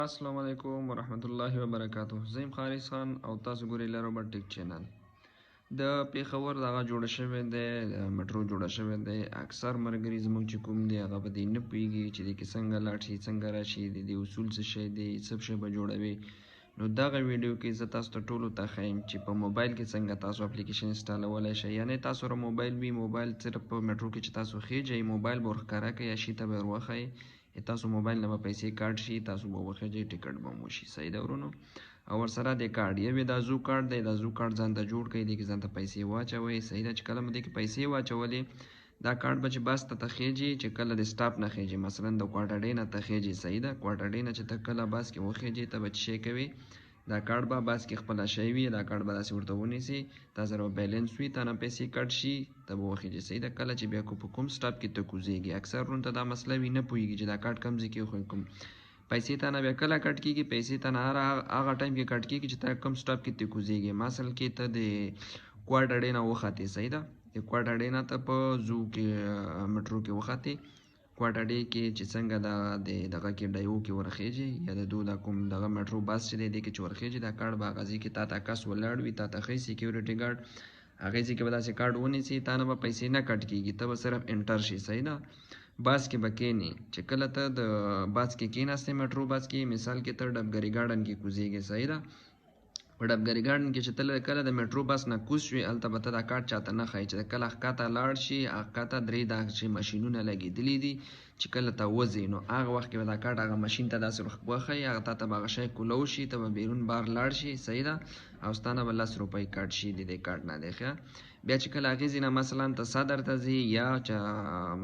السلام علیکم ورحمت الله وبرکاتہ. زیم خالص خان او تاسو ګورئ روبوټیک چینل. د پیښور دغه جوړه شوې ده، میټرو جوړه شوې ده. اکثر ملګري زموږ چې کوم دی هغه په دې نه پوهېږي چې دې کې څنګه لاړ شي، څنګه راشي، د دې اصول څه شی دی، څه شی به جوړوي. نو دغه ویډیو کې زه تاسو ته ټولو ته ښیم چې په موبایل کې څنګه تاسو اپلیکیشن انسټالولی شئ. یعنې تاسو سره موبایل وي، موبایل صرف په میټرو کې چې تاسو خیږئ موبایل به ورښکاره کوي یا شي ته به ور وښایي. تاسو موبایل نه به پیسې کاټ شي، تاسو به وخیږئ، ټیکټ به مو وشي. صحیح ده ورونو؟ او ورسره د کارډ یو د زو کارډ دی، د زو کارډ ځان ته جوړ کړئ، دې کې ځان ته پیسې واچوئ. صحیح ده؟ چې کله مو دې کې پیسې واچولې دا کارډ به چې بس ته خیږي، چې کله د سټاپ نه خیږي، مثلا د کوارټر ډے نه ته خیږي. صحیح ده؟ کوارټر ډے نه چې ته کله بس کې وخیږي ته به څه شی کوي، دا کارډ به بس کې خپله شی وي، دا کارډ به داسې ورته ونیسي، تا سره به بیلنس وي، تا نه پیسې کټ شي، ته به وخیږي. صحیح ده؟ کله چې بیا په کوم سټاپ کې ته کوزیږي، اکثر ورونو ته دا مسله وي، نه پوهېږي چې دا کارډ کوم ځای کې وښیم، کوم پیسې تا نه بیا کله کټ کېږي. پیسې تا نه هغه ټایم کې کټ کېږي چې ته کوم سټاپ کې ته کوزیږي. مثل کې ته د کوارټر ډے نه وختې. صحیح ده؟ د کوارټر ډے نه ته په زو کې میټرو کې وختې. کوارټر ډے کې چې څنګه د دغه کې ډایو کې ورخیږي یا د دو دا کوم دغه میټرو بس چې دی دې کې چې ورخیږي، دا کارډ به هغه ځای کې تا ته کس ولاړ وي، تا ته ښایي سیکیورټي ګارډ هغې ځای کې به داسې کارډ ونیسي، تا نه به پیسې نه کټ کېږي، ته به صرف انټر شي. صحیح ده؟ بس کې به کښېنې، چې کله ته د بس کې کښېناستې میټرو بس کې، مثال کې ته ډبګري ګارډن کې کوزیږې. صحیح ده؟ په ډبګري ګارډن کې چې ته کله د میټرو بس نه کوز شوې، هلته به ته دا کارډ چاته نه ښایي. چې کله ښکته لاړ شي، ښکته درې داسې ماشینونه لګېدلي دي، چې کله ته وځې نو هغه وخت کې به دا کارډ هغه ماشین ته داسې وښایي، هغه تا ته به هغه شی کولو شي، ته به بیرون بار لاړ شي. صحیح ده؟ او ستا نه به 10 روپۍ کټ شي د دې کارډ نه دی. ښه، بیا چې کله هغې ځای نه مثلا ته صدر ته ځې یا چې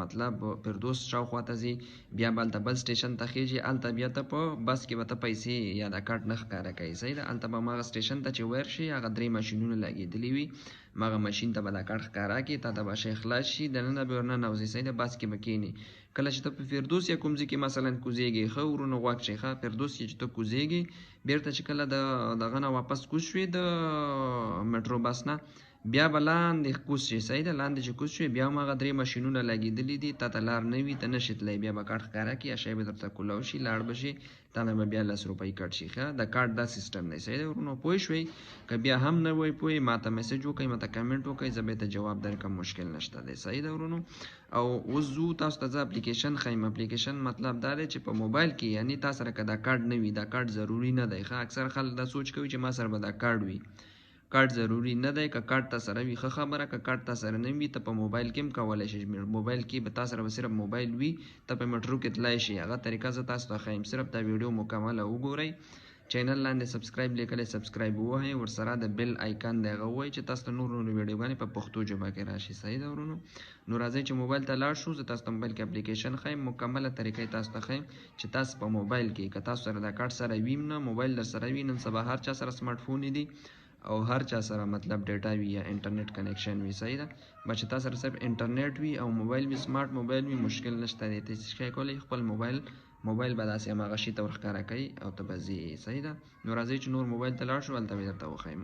مطلب فردوس شاوخوا ته ځې، بیا به هلته بل سټیشن ته خیږي، هلته بیا ته په بس کې به ته پیسې یا دا کارډ نه ښکاره کوي. صحیح ده؟ هلته به هماغه سټیشن ته چې ور شي، هغه 3 ماشینونه لګېدلي وي، هماغه ماشین ته به دا کارډ ښکاره کړي، تا ته به شی خلاص شي، دننه به ورننوځې. صحیح ده؟ بس کې به کښېنې. کله چې ته په فردوس یا کوم ځای کې مثلا کوزیږې، ښه ورونو غوږ شئ، ښه فردوس کې چې ته کوزیږې، بېرته چې کله د دغه نه واپس کوز شوې د میټرو بس نه، بیا به لاندې کوز شي. صحیح ده؟ لاندې چې کوز شوې، بیا هم هغه 3 ماشینونه لګېدلي دي، تا ته لار نه وي، ته نه شې تللی، بیا به کارډ ښکاره کړي، یا شی به درته کولاو شي، لاړ به شي، تا نه به بیا 10 روپۍ کټ شي. ښه، د کارډ دا سیسټم دی. صحیح ده ورونو؟ پوه شوئ؟ که بیا هم نه وئ پوه، ما ته میسج وکړئ، ما ته کمنټ وکړئ، زه به یې ته جواب درکړم، مشکل نشته دی. صحیح ده ورونو؟ او اوس ځو تاسو ته زه اپلیکیشن ښیم. اپلیکیشن مطلب دا دی چې په موبایل کې، یعنې تا سره که دا کارډ نه وي، دا کارډ ضروري نه دی. ښه، اکثر خلک دا سوچ کوي چې ما سره به دا کارډ وي. کارډ ضروري نه دی. که کارډ تا سره وي ښه خبره، که کارډ تا سره نه وي، ته په موبایل کې هم کولی شې. موبایل کې به تا سره به صرف موبایل وي، ته په میټرو کې تللی شي. هغه طریقه زه تاسو ته ښیم، صرف دا ویډیو مکمله وګورئ. چینل لاندې سبسکرایب لیکلی، سبسکرایب ووهئ، ورسره د بیل آیکن دی هغه ووهئ چې تاسو ته نور ویډیوګانې په پښتو ژبه کې راشي. صحیح ده ورونو؟ نو راځئ چې موبایل ته لاړ شو، زه تاسو ته موبایل کې اپلیکیشن ښیم، مکمله طریقه یې تاسو ته ښیم چې تاسو په موبایل کې، که تاسو سره دا کارډ سره وي نه، موبایل در سره وي، نن سبا هر چا سره سمارټ فون دي او هر چا سره مطلب ډیټا وي یا انټرنیټ کنیکشن وي. صحیح ده؟ بس چې تا سره صرف انټرنیټ وي او موبایل وي، سمارټ موبایل وي، مشکل نشته دی. ته څه شی کولی، خپل موبایل به داسې هماغه شي ته ورښکاره کوي او ته به ځې. صحیح ده؟ نو راځئ چې نور موبایل ته لاړ شو، هلته به یې درته وښیم.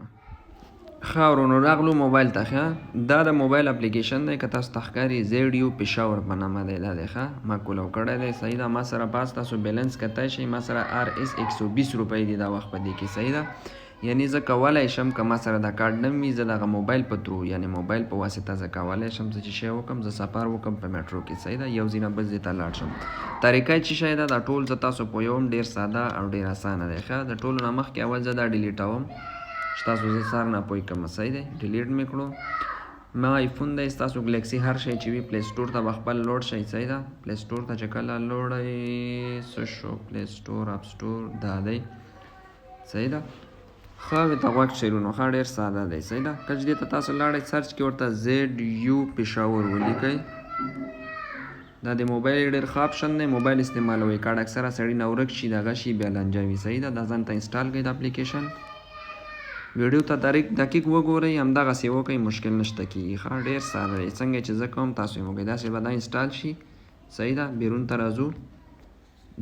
ښه ورونو راغلو موبایل ته. ښه، دا د موبایل اپلیکیشن دی، که تاسو ته ښکاري زیډ یو پېښور په نامه دی. دا دی ښه، ما کولو کړی دی. صحیح ده؟ ما سره پاس تاسو بیلنس کتای شئ، ما سره RS 120 روپۍ دي دا وخت په دې کې. صحیح ده؟ یعنې زه کولی شم که ما سره دا کارډ نه وي، زه دغه موبایل په ترو، یعنې موبایل په واسطه زه کولی شم زه چې شی وکړم، زه سفر وکړم په میټرو کې. صحیح ده؟ یو ځای نه بل ځای ته لاړ شم. طریقه چې شی ده دا ټول زه تاسو پوهوم، ډېر ساده او ډېر اسانه دی. ښه، د ټولو نه مخکې اول زه دا ډیلیټوم چې تاسو زه سر نه پوه کړم. صحیح دی؟ ډیلیټ مې کړو. ما آیفون دی، ستاسو ګلیکسي هر شی چې وي، پلی سټور ته به خپل لوډ شئ. صحیح ده؟ پلی سټور ته چې کله لوډئ، څه شو، پلی سټور، اپ سټور، دا دی. صحیح ده؟ ښه، ورته غوږ شئ ورونو. ښه، ډېر ساده دی. صحیح ده؟ که چې دې ته تاسو لاړئ، سرچ کې ورته ZU پېښور ولیکئ. دا د موبایل ډېر ښه اپشن دی، موبایل استعمالوئ. کارډ اکثره سړي نه ورک شي، دغه شي، بیا لانجه وي. صحیح ده؟ دا ځان ته انسټال کړئ د اپلیکیشن. ویډیو ته دقیق وګورئ، همدغسې وکړئ، مشکل نشته کېږي. ښه، ډېر ساده دی. څنګه چې زه کوم تاسو یې وکړئ، داسې به دا انسټال شي. صحیح ده؟ بیرون ته راځو،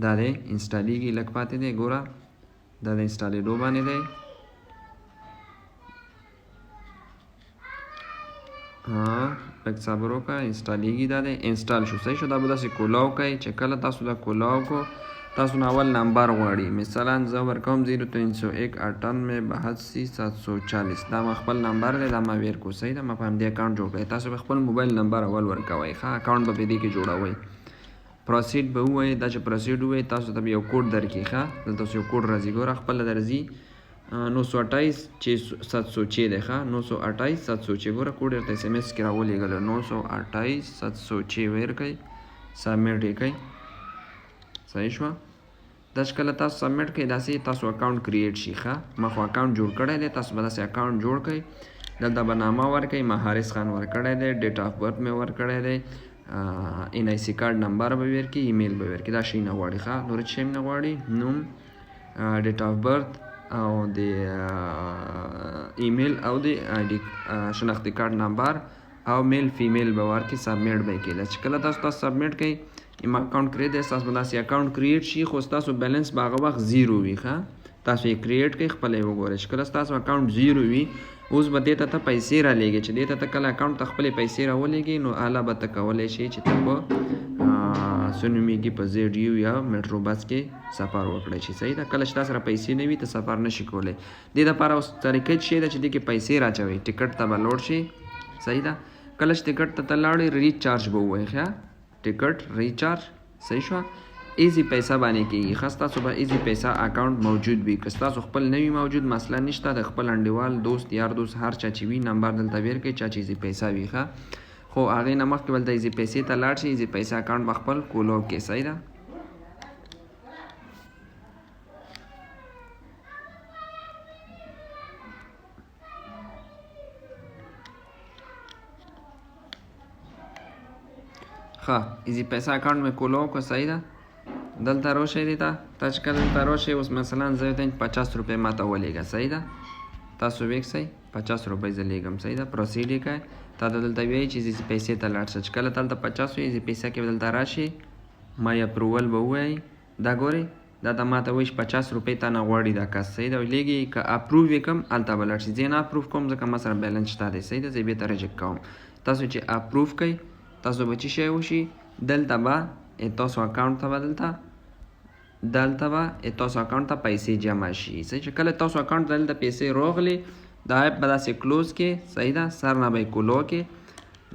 دا دی انسټالېږي، لږ پاتې دی، ګوره دا د انسټالېدو باندې دی. لږ صبر وکړه، انسټالېږي، دا دی انسټال شو. صحیح شو؟ دا به داسې کولاو کوئ، چې کله تاسو دا کولاو کړو تاسو نه اول نمبر غواړي. مثلا زه ورکوم 0301 98 740. دا ما خپل نمبر دی، دا ما ویر کو. صحیح ده، ما په همدې اکاونټ جوړ کړی. تاسو به خپل موبایل نمبر اول ورکوئ. ښه اکاونټ به په دې کې جوړوئ. پروسیډ به ووایئ. دا چې پروسیډ ووایئ تاسو ته به یو کوډ درکړي. ښه دلته اوس یو کوډ راځي، ګوره خپله درځي 928 706 دی. ښه 928 706 ګوره کوډ درته اس ام اس کې راولېږلی. 928 706 ویر کوئ، سبمیټ یې کوئ. صحیح شوه. دا چې کله تاسو سبمیټ کوئ داسې تاسو اکاونټ کریټ شي. ښه ما خو اکاونټ جوړ کړی دی، تاسو به داسې اکاونټ جوړ کړئ. دلته به نامه ورکړئ، ما حارث خان ورکړی دی، ډیټ آف برث مې ورکړی دی، ان آی سی کارډ نمبر به ورکړي، ایمیل به ورکړي. دا شی نه غواړي. ښه نور هېڅ شی نه غواړي. نوم، ډیټ آف برث او د ایمیل او د شناختی کارډ نمبر او میل فیمیل به ورکړي. سبمیټ به یې کړي. چې کله تاسو سبمیټ کوئ ما اکاونټ کریټ دی، ستاسو به داسې اکاونټ کریټ شي، خو ستاسو بیلنس به هغه وخت زیرو وي. ښه تاسو یې کریټ کړئ، خپله یې وګورئ. چې کله ستاسو اکاونټ زیرو وي اوس به دې ته پیسې رالېږي. چې دې ته کله اکاونټ ته خپلې پیسې راولېږي نو اله به ته کولی شي چې ته په څه نومېږي په زیډ یو یا میټرو بس کې سفر وکړی شي. صحیح ده. کله چې تا سره پیسې نه وي ته سفر نه شي کولی. دې دپاره اوس طریقه څه شی ده چې دې کې پیسې راچوئ. ټکټ ته به لوډ شي. صحیح ده. کله چې ټکټ ته لاړئ ریچارج به ووایئ. ښه ټکټ ریچارج. صحیح شوه. ایزی پیسه باندې کېږي. ښه ستاسو به ایزی پیسه اکاونټ موجود وي. که ستاسو خپل نه وي موجود مسله نشته، د خپل انډیوال دوست یار دوست هر چا چې وي نمبر دلته ویر کړئ، چا چې ایزی پیسه وي. ښه خو هغې نه مخکې بلته ایزی پیسې ته لاړ شي، ایزی پیسه اکاونټ به خپل کولو کې. صحیح ده. ښه ایزی پیسه اکاونټ مې کولو وکړو. صحیح ده. دلته راشئ دې ته. تا چې کله دلته راشئ اوس مثلا زه ته 50 روپۍ ماته ولېږه. صحیح ده. تاسو ویښسئ 50 روپۍ زه لېږم. صحیح ده. پروسیډ یې کوئ. تا ته دلته وایي چې ایزي پیسې ته لاړ شه. چې کله دلته 50 وي ایزي پیسه کې به دلته راشي، مای اپروول به ووایئ. دا ګورئ دا ته ماته وایي 50 روپۍ تا نه غواړي دا کس. صحیح ده. لېږي که اپروو یې کړم هلته به لاړ شي. زه یې نه اپروو کوم ځکه ما سره بیلنس شته دی. صحیح ده. زه یې بېرته ریجکټ کوم. تاسو چې اپروو کوئ تاسو به څه شی وشي، دلته به تاسو اکاونټ ته به دلته به تاسو اکاونټ ته پیسې جمع شي. صحیح چې کله تاسو اکاونټ ته دلته پیسې راغلې دا اپ به داسې کلوز کې. صحیح ده. سر نه به یې کولو کې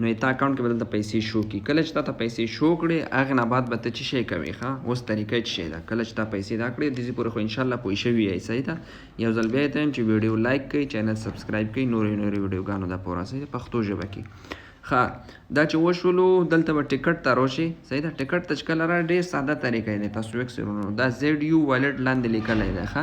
نو تا اکاونټ کې به دلته پیسې شو کړي. کله چې تا ته پیسې شو کړې هغې نه بعد به ته څه شی کوې. ښه اوس طریقه څه شی ده. کله چې تا پیسې دا کړې دې پورې خو انشاءالله پوه شوي یئ. صحیح ده. یو ځل بیا یې ته چې ویډیو لایک کړئ، چینل سبسکرایب کړئ نورې ویډیوګانو دپاره. صحیح ده. پښتو ژبه کې. ښه دا چې وشولو دلته به ټکټ ته راشئ. صحیح ده. ټکټ ته چې کله را ډېر ساده طریقه دی. تاسو ویښسئ ورونو دا زیډ یو والټ لاندې لیکلی دی. ښه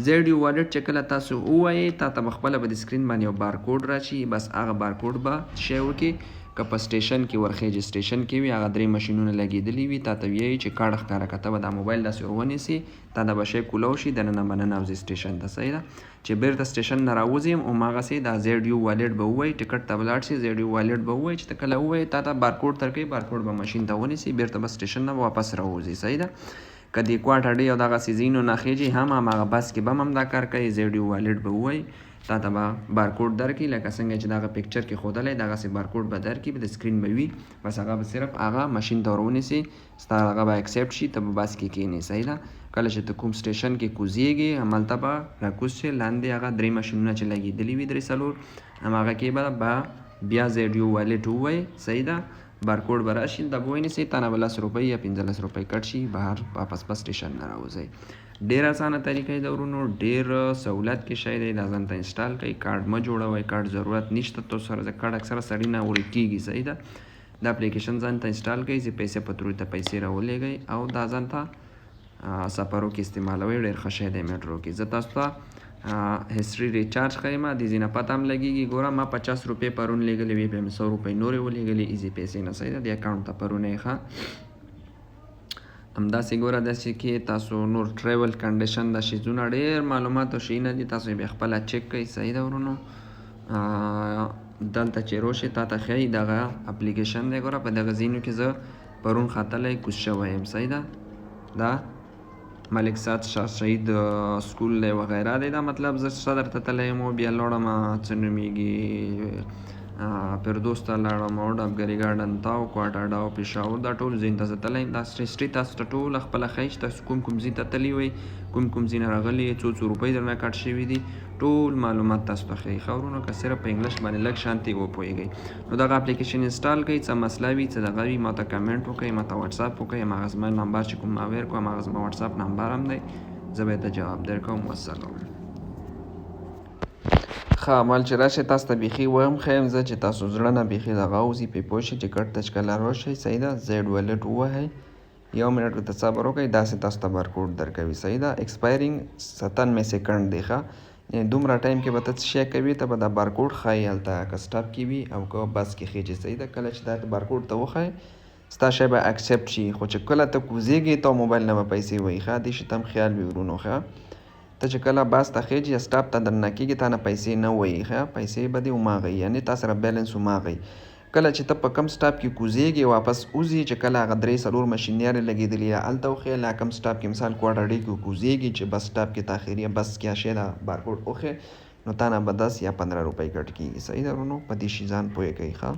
زیډ یو والټ چې کله تاسو ووایئ تا ته به خپله به د سکرین باندې یو بارکوډ راشي. بس هغه بارکوډ به شی وکړي. که په سټیشن کې ورخیږي سټیشن کې وي هغه 3 ماشینونه لګېدلي وي تا ته ویایي چې کارډ ښکاره کړه. ته به دا موبایل داسې ونیسي تا دا به شی کولو شي دننه به ننوځي سټیشن ته. صحیح ده. چې بیرته سټیشن نه راوځي هماغسې دا زیډ یو والټ به ووایي. ټکټ ته به لاړ شي زیډ یو والټ به ووایي. چې ته کله ووایې تا ته بارکوډ درکوي. بارکوډ به ماشین ته ونیسي بیرته به سټیشن نه واپس راوځي. صحیح ده. که د کوارټر ډې او دغسې ځایونو نه خیجي هماغه بس کې به هم دا کار کوي. زیډ یو والټ به ووایي تا ته به بارکوډ درکړي لکه څنګه چې دغه پکچر کې ښودلی دغسې بارکوډ به درکړي. د سکرین به وي بس هغه به صرف هغه ماشین ته ور ونیسي ستا هغه به اکسپټ شي ته به بس کې کښېنې. صحیح ده. کله چې ته کوم سټیشن کې کوزیږي هملته به راکوز شي لاندې هغه 3 ماشینونه چې لګېدلي وي 3-4 هماغه کې به بیا زیډ یو والټ ووایي. صحیح ده. بارکوډ به راشي دا به ونیسئ تا نه به 10 روپۍ یا 15 روپۍ کټ شي بهر واپس به سټیشن نه راوځئ. ډېر اسانه طریقه ده ورونو. ډېر سہولت کې شی دی. دا ځان ته انسټال کړئ. کارډ مه جوړوئ. کارډ ضرورت نشته تاسو سره. کارډ اکثره سړي نه وړل کېږي. صحیح ده. دا اپلیکیشن ځان ته انسټال کړئ. زه پیسې په ترو ته پیسې راولېږئ او دا ځان ته سفرو کې استعمالوئ. ډېر ښه شی دی میټرو کې. زه تاسو ته هسټري ریچارج ښیم. د ځینې پته هم لګېږي. ګوره ما 50 روپۍ پرون لېږلې وې بیا مې 100 روپۍ نورې ولېږلې ایزي پیسې نه. صحیح ده. د اکاونټ ته پرون یې ښه همداسې ګوره داسې کې تاسو نور ټریول کنډیشن دا شیزونه ډېر معلومات او شیونه دي تاسو بیا خپله چک کوئ. صحیح ده ورونو. دلته چې راشئ تا ته ښایي دغه اپلیکیشن دی. ګوره په دغه ځینو کې زه پرون ختلی کوز شوی یم. صحیح ده. دا ملک سعد شاه شهید سکول دی وغیره دی. دا مطلب زه صدر ته تللی یم بیا لاړم څه نومېږي فردوس ته لاړم او ډبګري ګارډن ته او کوارټر او پېښور دا ټول ځایونو ته زه تللی یم. دا هسټري تاسو ته ټوله خپله ښایي چې تاسو کوم ځای ته تللي وئ، کوم ځای نه راغلي یې، څو روپۍ درنه کټ شوي دي، ټول معلومات تاسو ته ښیي. ښه ورونو که صرف په انګلیش باندې لږ شانتې وپوهېږئ نو دغه اپلیکیشن انسټال کړئ. څه مسله وي څه دغه وي ما ته کمنټ وکړئ، ما ته وټساپ وکړئ. هماغه زما نمبر چې کوم ما ویر کړو هماغه زما وټساپ نمبر هم دی، زه به یې ته جواب درکوم. والسلام. ښه عمل چې راشئ تاسو ته بیخي وهم ښیم زه چې تاسو زړه نه بیخي دغه وځي پې پوه شئ چې کټ ته چې کله راشئ صحیح ده زیډ والټ ووهئ، 1 منټ ورته صبر وکړئ، داسې تاسو ته بارکوډ درکوي. صحیح ده ایکسپایرینګ 97 سیکنډ دی. ښه یعنې دومره ټایم کې به ته څه شی کوي ته به دا بارکوډ ښایي هلته که سټاپ کې وي او که بس کې خیجي. صحیح ده کله چې دا بارکوډ ته وښایې ستا شی به اکسپټ شي، خو چې کله ته کوزېږې ته موبایل نه به پیسې وایي. ښه دې شي ته هم خیال وي ورونو. ښه ته چې کله باس ته خیجي یا سټاپ ته درنه کېږي تا نه پیسې نه وایي. ښه پیسې به دې وماغوي یعنې تا سره بیلنس وماغوي. کله چې ته په کم سټاپ کې کوزېږې واپس وځي چې کله هغه 3-4 مشینیارې لګېدلي یا هلته وښیې لا کم سټاپ کې مثال کوارټر ډې کې کوزېږي چې بس سټاپ کې ته اخري بس کیا شی ده بارکوډ وښیې نو تا نه به 10 یا 15 روپۍ کټ کېږي. صحیح ده ورونو په دې شي ځان پوهې کوي. ښه